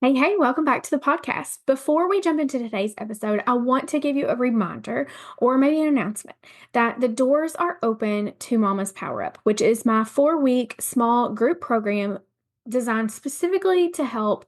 Hey, welcome back to the podcast. Before we jump into today's episode, I want to give you a reminder or maybe an announcement that the doors are open to Mama's Power Up, which is my 4-week small group program designed specifically to help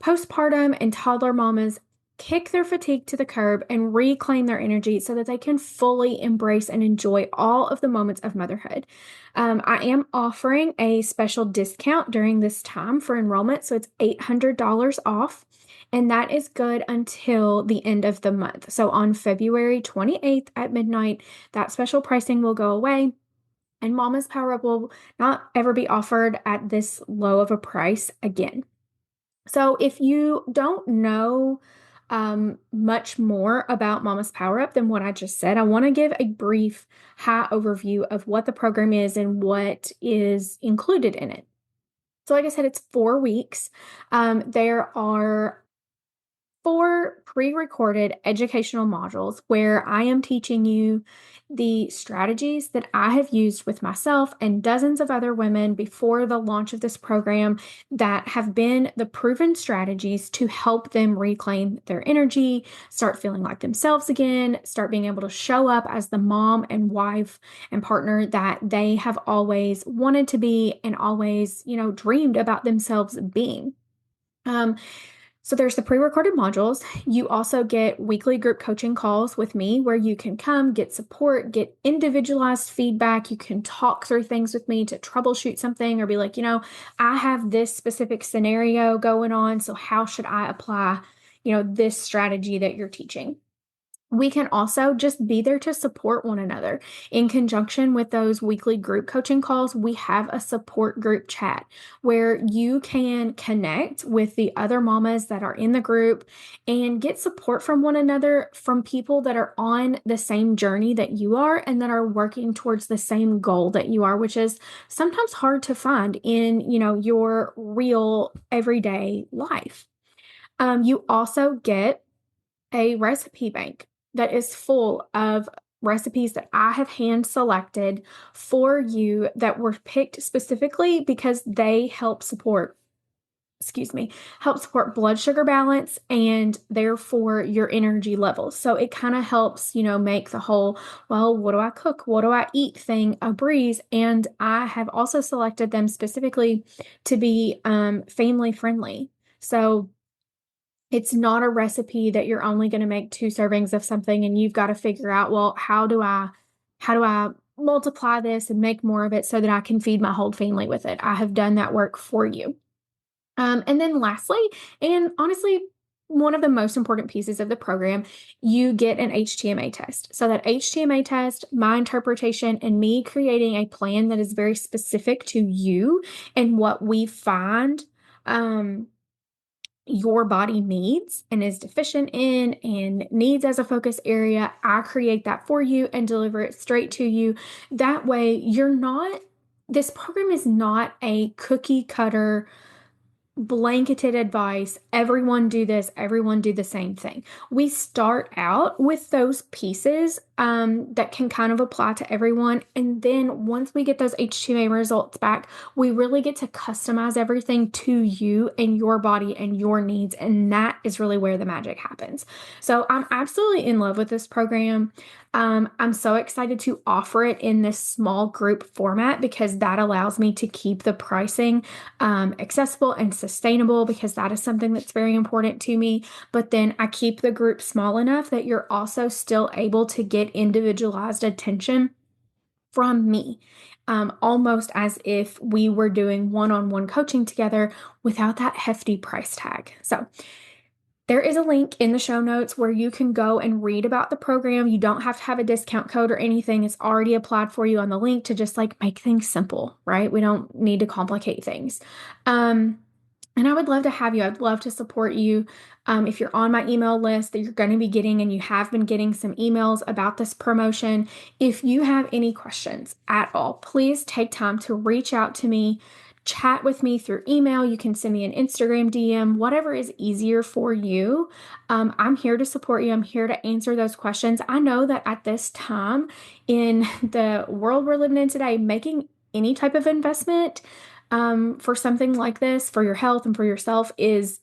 postpartum and toddler mamas kick their fatigue to the curb and reclaim their energy so that they can fully embrace and enjoy all of the moments of motherhood. I am offering a special discount during this time for enrollment, so it's $800 off, and that is good until the end of the month. So on February 28th at midnight, that special pricing will go away. And Mama's Power Up will not ever be offered at this low of a price again. So if you don't know much more about Mama's Power Up than what I just said, I want to give a brief high overview of what the program is and what is included in it. So, like I said, it's 4 weeks. There are 4 pre-recorded educational modules where I am teaching you the strategies that I have used with myself and dozens of other women before the launch of this program that have been the proven strategies to help them reclaim their energy, start feeling like themselves again, start being able to show up as the mom and wife and partner that they have always wanted to be and always, dreamed about themselves being. Um, so there's the pre-recorded modules. You also get weekly group coaching calls with me where you can come, get support, get individualized feedback. You can talk through things with me to troubleshoot something or be like, I have this specific scenario going on. So how should I apply, this strategy that you're teaching? We can also just be there to support one another. In conjunction with those weekly group coaching calls, we have a support group chat where you can connect with the other mamas that are in the group and get support from one another from people that are on the same journey that you are and that are working towards the same goal that you are, which is sometimes hard to find in, your real everyday life. You also get a recipe bank that is full of recipes that I have hand selected for you that were picked specifically because they help support blood sugar balance and therefore your energy levels. So it kind of helps, make the whole, well, what do I cook? What do I eat thing a breeze. And I have also selected them specifically to be family friendly. So it's not a recipe that you're only going to make 2 servings of something and you've got to figure out, well, how do I multiply this and make more of it so that I can feed my whole family with it? I have done that work for you. And then lastly, and honestly, one of the most important pieces of the program, you get an HTMA test. So that HTMA test, my interpretation, and me creating a plan that is very specific to you and what we find your body needs and is deficient in and needs as a focus area, I create that for you and deliver it straight to you. That way, this program is not a cookie cutter blanketed advice, everyone do this, everyone do the same thing. We start out with those pieces that can kind of apply to everyone. And then once we get those HTMA results back, we really get to customize everything to you and your body and your needs. And that is really where the magic happens. So I'm absolutely in love with this program. I'm so excited to offer it in this small group format because that allows me to keep the pricing accessible and sustainable because that is something that's very important to me. But then I keep the group small enough that you're also still able to get individualized attention from me. Almost as if we were doing one-on-one coaching together without that hefty price tag. So there is a link in the show notes where you can go and read about the program. You don't have to have a discount code or anything. It's already applied for you on the link to just like make things simple, right? We don't need to complicate things. And I would love to have you. I'd love to support you. If you're on my email list that you're going to be getting and you have been getting some emails about this promotion, if you have any questions at all, please take time to reach out to me. Chat with me through email. You can send me an Instagram DM, whatever is easier for you. I'm here to support you. I'm here to answer those questions. I know that at this time in the world we're living in today, making any type of investment for something like this, for your health and for yourself, is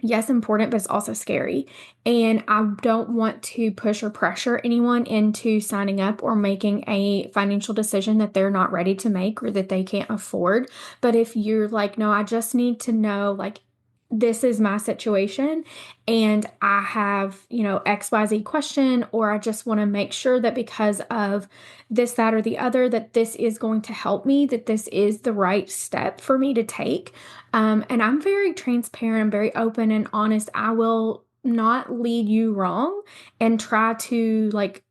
yes, important, but it's also scary. And I don't want to push or pressure anyone into signing up or making a financial decision that they're not ready to make or that they can't afford. But if you're like, no, I just need to know, like, this is my situation and I have, XYZ question, or I just want to make sure that because of this, that, or the other, that this is going to help me, that this is the right step for me to take. And I'm very transparent, I'm very open and honest. I will not lead you wrong and try to like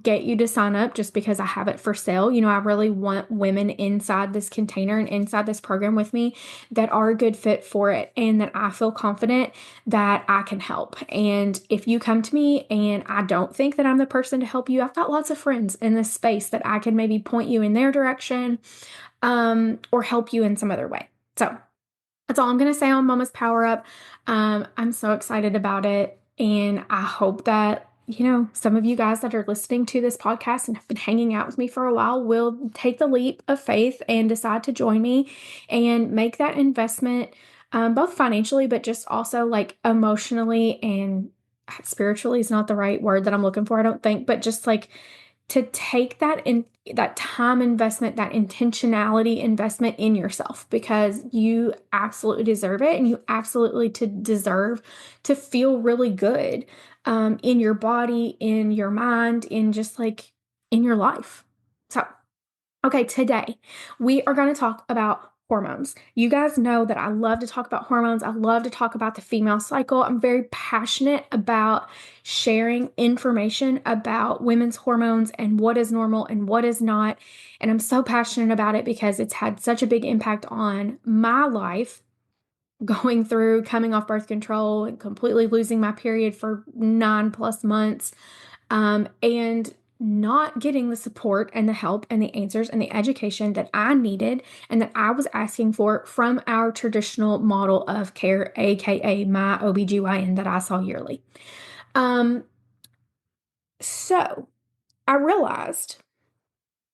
get you to sign up just because I have it for sale. I really want women inside this container and inside this program with me that are a good fit for it and that I feel confident that I can help. And if you come to me and I don't think that I'm the person to help you, I've got lots of friends in this space that I can maybe point you in their direction, or help you in some other way. So that's all I'm going to say on Mama's Power Up. I'm so excited about it. And I hope that, some of you guys that are listening to this podcast and have been hanging out with me for a while will take the leap of faith and decide to join me and make that investment, both financially, but just also like emotionally and spiritually is not the right word that I'm looking for, I don't think, but just like to take that time investment, that intentionality investment in yourself because you absolutely deserve it and you absolutely deserve to feel really good, in your body, in your mind, in just like in your life. So okay, today we are going to talk about hormones. You guys know that I love to talk about hormones. I love to talk about the female cycle. I'm very passionate about sharing information about women's hormones and what is normal and what is not. And I'm so passionate about it because it's had such a big impact on my life going through coming off birth control and completely losing my period for 9+ months, and not getting the support and the help and the answers and the education that I needed and that I was asking for from our traditional model of care, aka my OBGYN that I saw yearly. Um, so I realized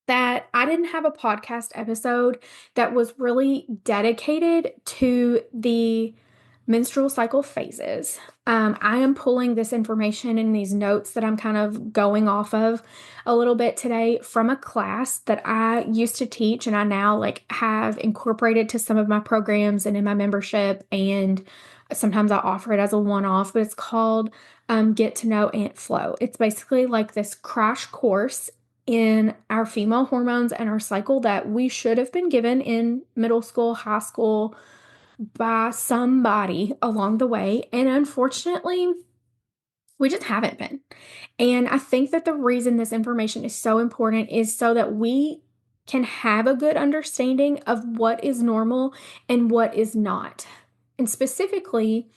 that I didn't have a podcast episode that was really dedicated to the menstrual cycle phases. I am pulling this information and these notes that I'm kind of going off of a little bit today from a class that I used to teach and I now like have incorporated to some of my programs and in my membership, and sometimes I offer it as a one-off, but it's called Get to Know Aunt Flo. It's basically like this crash course in our female hormones and our cycle that we should have been given in middle school, high school, by somebody along the way. And unfortunately, we just haven't been. And I think that the reason this information is so important is so that we can have a good understanding of what is normal and what is not. And specifically,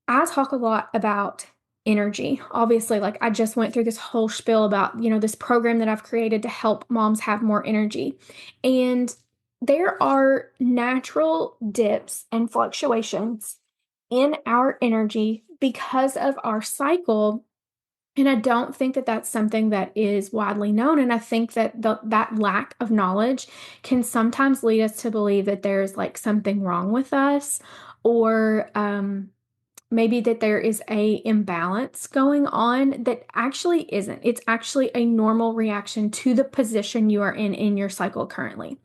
I talk a lot about energy. Obviously, like I just went through this whole spiel about, this program that I've created to help moms have more energy. And there are natural dips and fluctuations in our energy because of our cycle. And I don't think that that's something that is widely known. And I think that that lack of knowledge can sometimes lead us to believe that there's like something wrong with us, or maybe that there is a imbalance going on that actually isn't. It's actually a normal reaction to the position you are in your cycle currently.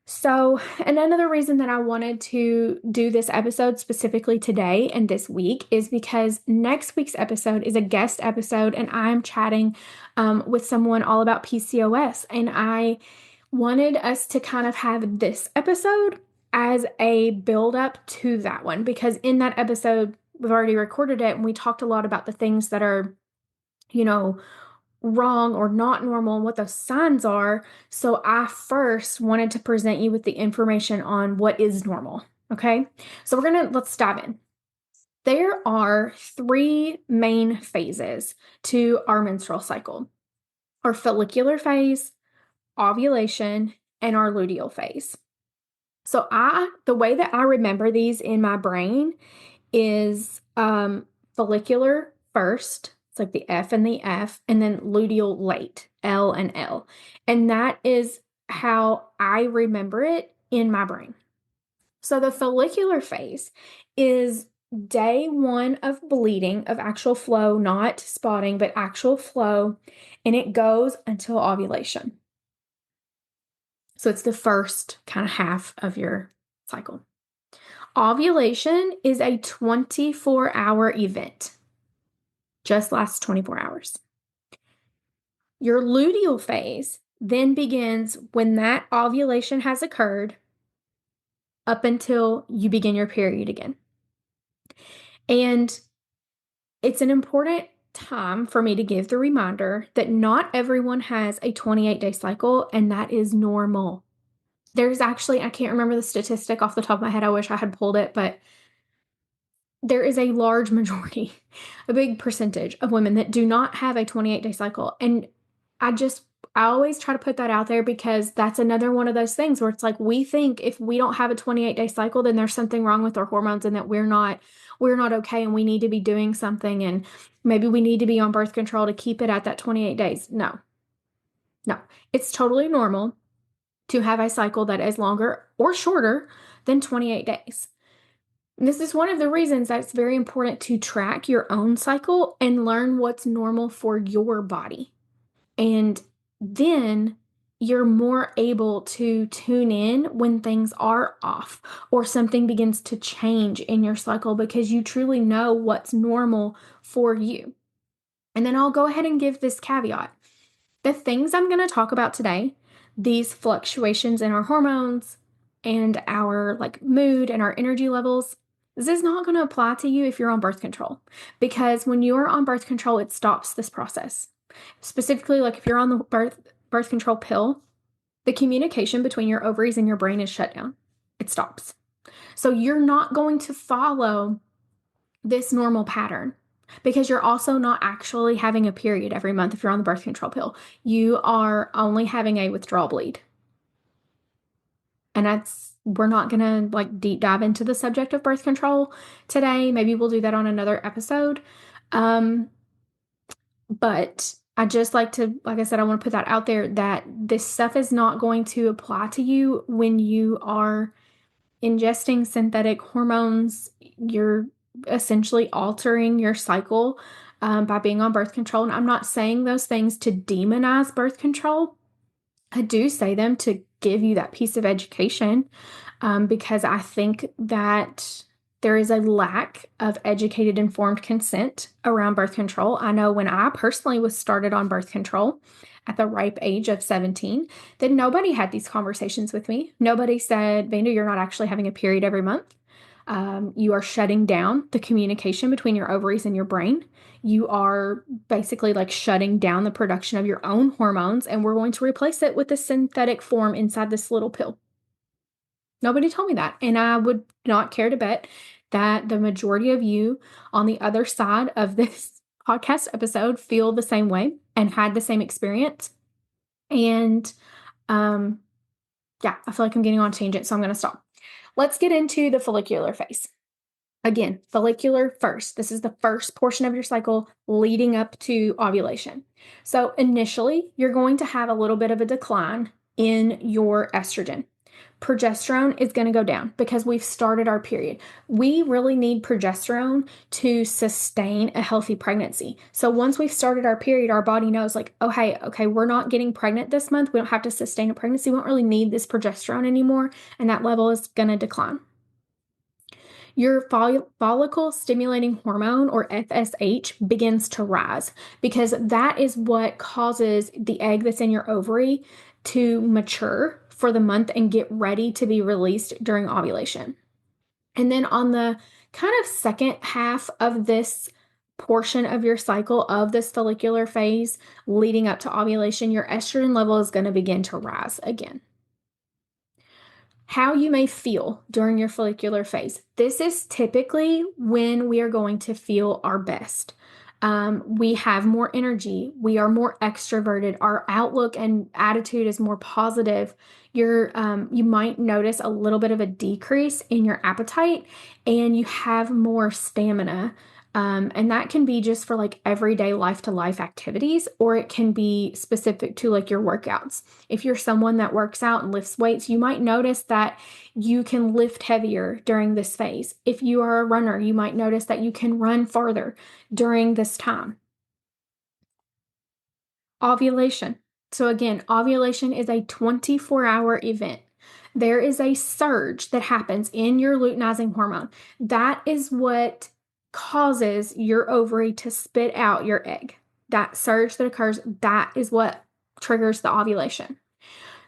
So, and another reason that I wanted to do this episode specifically today and this week is because next week's episode is a guest episode, and I'm chatting with someone all about PCOS. And I wanted us to kind of have this episode as a build up to that one, because in that episode, we've already recorded it and we talked a lot about the things that are, you know, wrong or not normal and what those signs are. So I first wanted to present you with the information on what is normal. Okay. So let's dive in. There are three main phases to our menstrual cycle: our follicular phase, ovulation, and our luteal phase. So the way that I remember these in my brain is follicular first. It's like the F and the F, and then luteal late, L and L. And that is how I remember it in my brain. So the follicular phase is day 1 of bleeding, of actual flow, not spotting, but actual flow, and it goes until ovulation. So it's the first kind of half of your cycle. Ovulation is a 24-hour event, just lasts 24 hours. Your luteal phase then begins when that ovulation has occurred up until you begin your period again. And it's an important time for me to give the reminder that not everyone has a 28-day cycle, and that is normal. There's actually, I can't remember the statistic off the top of my head. I wish I had pulled it, but there is a large majority, a big percentage of women that do not have a 28-day cycle. And I always try to put that out there because that's another one of those things where it's like we think if we don't have a 28-day cycle, then there's something wrong with our hormones and that we're not okay and we need to be doing something and maybe we need to be on birth control to keep it at that 28 days. No. It's totally normal to have a cycle that is longer or shorter than 28 days. This is one of the reasons that it's very important to track your own cycle and learn what's normal for your body. And then you're more able to tune in when things are off or something begins to change in your cycle because you truly know what's normal for you. And then I'll go ahead and give this caveat. The things I'm going to talk about today, these fluctuations in our hormones and our mood and our energy levels, this is not going to apply to you if you're on birth control, because when you're on birth control, it stops this process. Specifically, if you're on the birth control pill, the communication between your ovaries and your brain is shut down. It stops. So you're not going to follow this normal pattern because you're also not actually having a period every month if you're on the birth control pill. You are only having a withdrawal bleed. And we're not going to deep dive into the subject of birth control today. Maybe we'll do that on another episode. But I just like I said, I want to put that out there that this stuff is not going to apply to you when you are ingesting synthetic hormones. You're essentially altering your cycle by being on birth control. And I'm not saying those things to demonize birth control. I do say them to give you that piece of education because I think that there is a lack of educated, informed consent around birth control. I know when I personally was started on birth control at the ripe age of 17, that nobody had these conversations with me. Nobody said, Vanda, you're not actually having a period every month. You are shutting down the communication between your ovaries and your brain. You are basically shutting down the production of your own hormones, and we're going to replace it with a synthetic form inside this little pill. Nobody told me that. And I would not care to bet that the majority of you on the other side of this podcast episode feel the same way and had the same experience. And yeah, I feel like I'm getting on a tangent, so I'm going to stop. Let's get into the follicular phase. Again, follicular first. This is the first portion of your cycle leading up to ovulation. So initially, you're going to have a little bit of a decline in your estrogen. Progesterone is going to go down because we've started our period. We really need progesterone to sustain a healthy pregnancy. So once we've started our period, our body knows oh, hey, okay, we're not getting pregnant this month. We don't have to sustain a pregnancy. We don't really need this progesterone anymore. And that level is going to decline. Your follicle stimulating hormone, or FSH, begins to rise because that is what causes the egg that's in your ovary to mature for the month and get ready to be released during ovulation. And then on the kind of second half of this portion of your cycle of this follicular phase leading up to ovulation, your estrogen level is going to begin to rise again. How you may feel during your follicular phase. This is typically when we are going to feel our best. We have more energy. We are more extroverted. Our outlook and attitude is more positive. You might notice a little bit of a decrease in your appetite, and you have more stamina And that can be just for like everyday life to life activities, or it can be specific to like your workouts. If you're someone that works out and lifts weights, you might notice that you can lift heavier during this phase. If you are a runner, you might notice that you can run farther during this time. Ovulation. So, again, ovulation is a 24-hour event. There is a surge that happens in your luteinizing hormone. That is what causes your ovary to spit out your egg. That surge that occurs, that is what triggers the ovulation.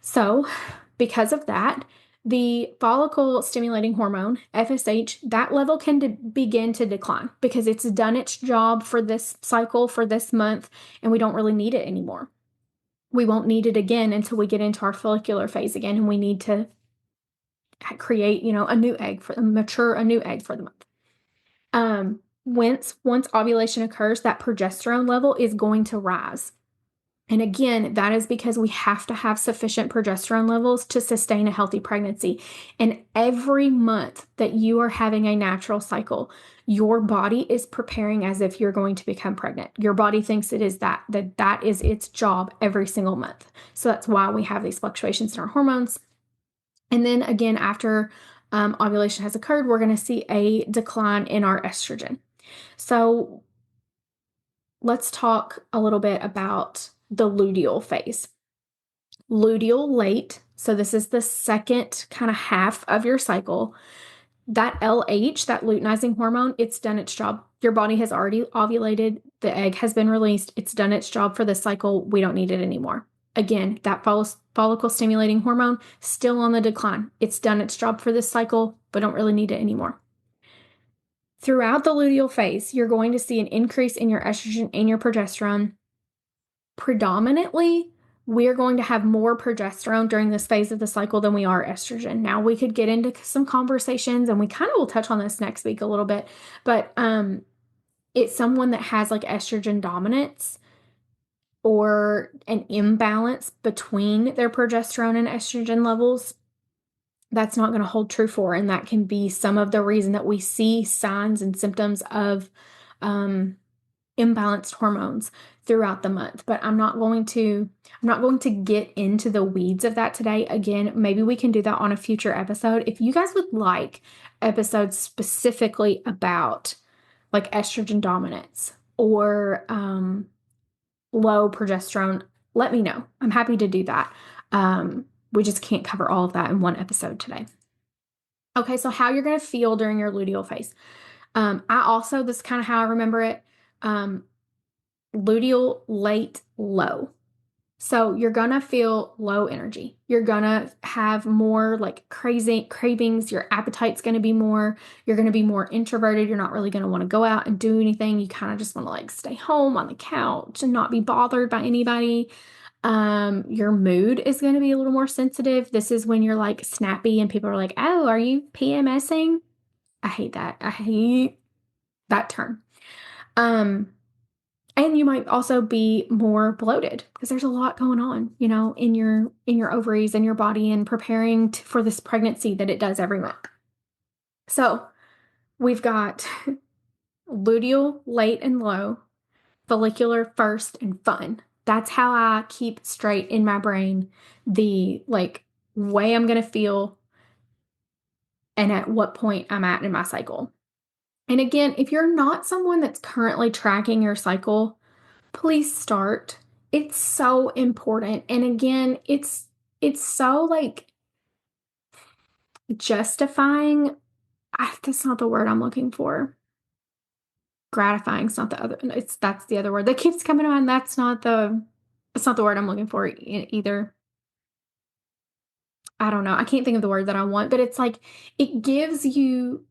So, because of that, the follicle stimulating hormone, FSH, that level can begin to decline because it's done its job for this cycle, for this month, and we don't really need it anymore. We won't need it again until we get into our follicular phase again, and we need to create, a new egg mature a new egg for the month. Once ovulation occurs, that progesterone level is going to rise. And again, that is because we have to have sufficient progesterone levels to sustain a healthy pregnancy. And every month that you are having a natural cycle, your body is preparing as if you're going to become pregnant. Your body thinks it is that is its job every single month. So that's why we have these fluctuations in our hormones. And then again, after ovulation has occurred, we're going to see a decline in our estrogen. So let's talk a little bit about the luteal phase. Luteal late, so this is the second kind of half of your cycle. That LH, that luteinizing hormone, it's done its job. Your body has already ovulated. The egg has been released. It's done its job for the cycle. We don't need it anymore. Again, that follicle stimulating hormone, still on the decline. It's done its job for this cycle, but don't really need it anymore. Throughout the luteal phase, you're going to see an increase in your estrogen and your progesterone. Predominantly, we're going to have more progesterone during this phase of the cycle than we are estrogen. Now, we could get into some conversations, and we kind of will touch on this next week a little bit, but it's someone that has like estrogen dominance or an imbalance between their progesterone and estrogen levels. That's not going to hold true for, and that can be some of the reason that we see signs and symptoms of imbalanced hormones throughout the month. But I'm not going to get into the weeds of that today. Again, maybe we can do that on a future episode. If you guys would like episodes specifically about like estrogen dominance or low progesterone, let me know. I'm happy to do that. We just can't cover all of that in one episode today. Okay, so how you're going to feel during your luteal phase. This is kind of how I remember it. Luteal late low. So you're going to feel low energy. You're going to have more like crazy cravings. Your appetite's going to be more. You're going to be more introverted. You're not really going to want to go out and do anything. You kind of just want to like stay home on the couch and not be bothered by anybody. Your mood is going to be a little more sensitive. This is when you're like snappy and people are like, "Oh, are you PMSing?" I hate that. I hate that term. And you might also be more bloated because there's a lot going on, in your ovaries and your body and preparing for this pregnancy that it does every month. So we've got luteal late and low, follicular first, and fun. That's how I keep straight in my brain the like way I'm going to feel and at what point I'm at in my cycle. And again, if you're not someone that's currently tracking your cycle, please start. It's so important. And again, it's so like justifying. That's not the word I'm looking for. Gratifying is not the other. That's the other word that keeps coming to mind. That's not the word I'm looking for either. I don't know. I can't think of the word that I want, but it's like it gives you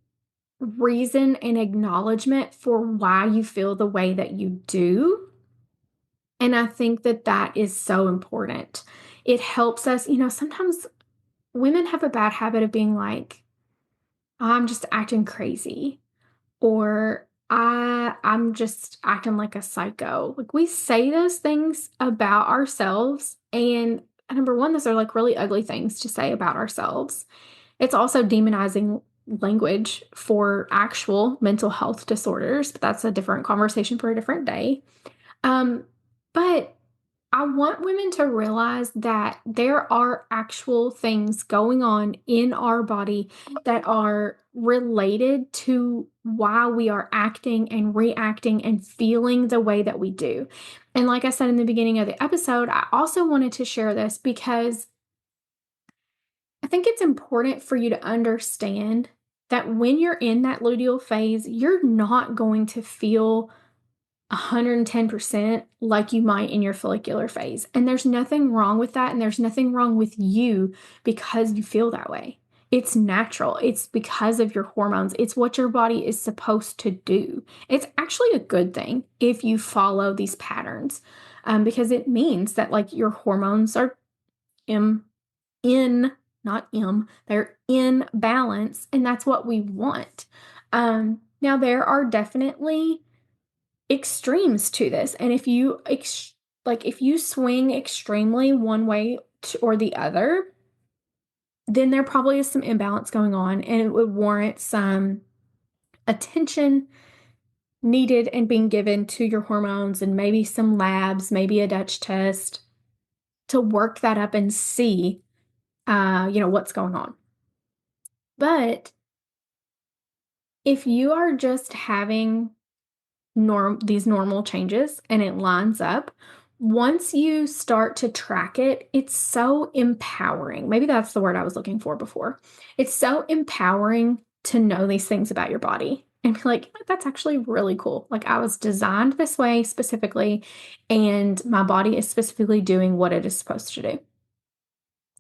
reason and acknowledgement for why you feel the way that you do. And I think that is so important. It helps us, sometimes women have a bad habit of being like, I'm just acting crazy, or I'm just acting like a psycho. Like we say those things about ourselves, and number one, those are like really ugly things to say about ourselves. It's also demonizing language for actual mental health disorders, but that's a different conversation for a different day. But I want women to realize that there are actual things going on in our body that are related to why we are acting and reacting and feeling the way that we do. And like I said in the beginning of the episode, I also wanted to share this because I think it's important for you to understand that when you're in that luteal phase, you're not going to feel 110% like you might in your follicular phase. And there's nothing wrong with that. And there's nothing wrong with you because you feel that way. It's natural. It's because of your hormones. It's what your body is supposed to do. It's actually a good thing if you follow these patterns, because it means that like your hormones are in, in not they're in balance, and that's what we want. Now there are definitely extremes to this. And if you if you swing extremely one way or the other, then there probably is some imbalance going on and it would warrant some attention needed and being given to your hormones and maybe some labs, maybe a Dutch test to work that up and see what's going on. But if you are just having these normal changes and it lines up, once you start to track it, it's so empowering. Maybe that's the word I was looking for before. It's so empowering to know these things about your body and be like, that's actually really cool. Like I was designed this way specifically, and my body is specifically doing what it is supposed to do.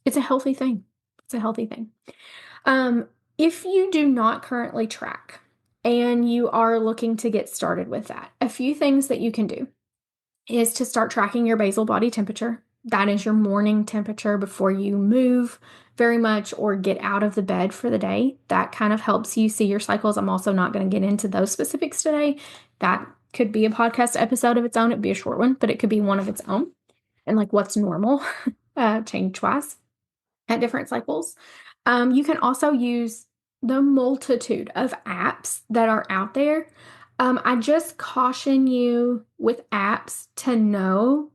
It's a healthy thing. It's a healthy thing. Um, if you do not currently track and you are looking to get started with that, a few things that you can do is to start tracking your basal body temperature. That is your morning temperature before you move very much or get out of the bed for the day. That kind of helps you see your cycles. I'm also not going to get into those specifics today. That could be a podcast episode of its own. It'd be a short one, but it could be one of its own. And like what's normal, change-wise at different cycles. You can also use the multitude of apps that are out there. I just caution you with apps to know,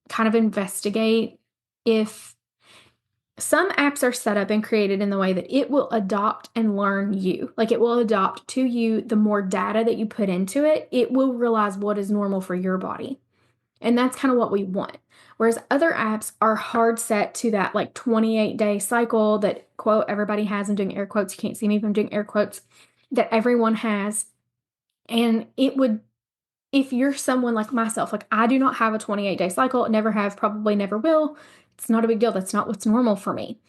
kind of investigate if some apps are set up and created in the way that it will adopt and learn you. Like it will adopt to you. The more data that you put into it, it will realize what is normal for your body. And that's kind of what we want. Whereas other apps are hard set to that like 28-day cycle that, quote, everybody has. I'm doing air quotes. You can't see me, but I'm doing air quotes, that everyone has. And it would, if you're someone like myself, like I do not have a 28-day cycle, never have, probably never will. It's not a big deal. That's not what's normal for me.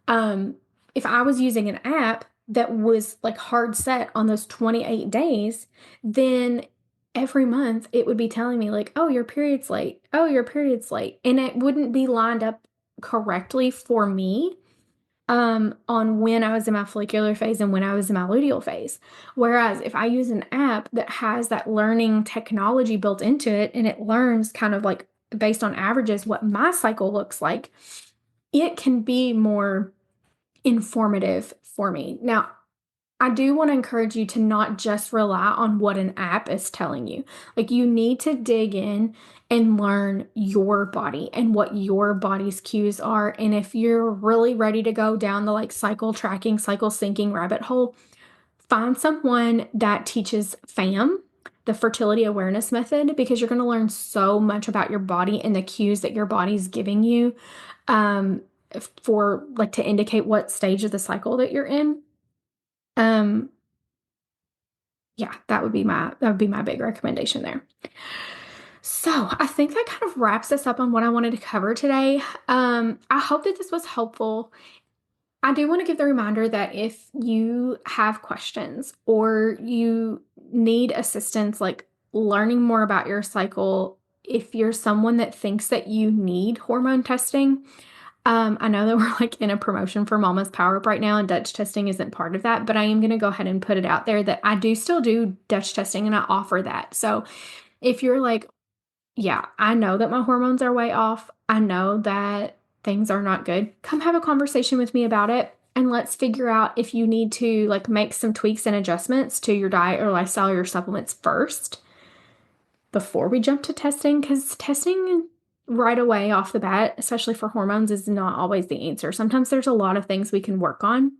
Um, if I was using an app that was like hard set on those 28 days, then every month it would be telling me like, oh, your period's late. Oh, your period's late. And it wouldn't be lined up correctly for me on when I was in my follicular phase and when I was in my luteal phase. Whereas if I use an app that has that learning technology built into it and it learns kind of like based on averages what my cycle looks like, it can be more informative for me. Now, I do want to encourage you to not just rely on what an app is telling you. Like, you need to dig in and learn your body and what your body's cues are. And if you're really ready to go down the like cycle tracking, cycle syncing rabbit hole, find someone that teaches FAM, the fertility awareness method, because you're going to learn so much about your body and the cues that your body's giving you for like to indicate what stage of the cycle that you're in. Um, yeah, that would be my big recommendation there. So I think that kind of wraps us up on what I wanted to cover today. I hope that this was helpful. I do want to give the reminder that if you have questions or you need assistance, like learning more about your cycle, if you're someone that thinks that you need hormone testing, I know that we're like in a promotion for Mama's Power Up right now, and Dutch testing isn't part of that, but I am going to go ahead and put it out there that I do still do Dutch testing and I offer that. So if you're like, yeah, I know that my hormones are way off, I know that things are not good, come have a conversation with me about it. and let's figure out if you need to like make some tweaks and adjustments to your diet or lifestyle or your supplements first before we jump to testing, because testing right away off the bat, especially for hormones, is not always the answer. Sometimes there's a lot of things we can work on.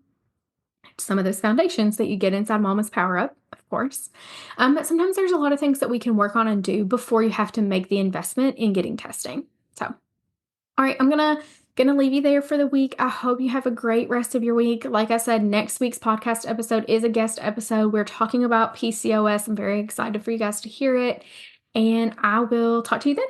Some of those foundations that you get inside Mama's Power Up, of course. But sometimes there's a lot of things that we can work on and do before you have to make the investment in getting testing. So, all right, I'm gonna leave you there for the week. I hope you have a great rest of your week. Like I said, next week's podcast episode is a guest episode. We're talking about PCOS. I'm very excited for you guys to hear it. And I will talk to you then.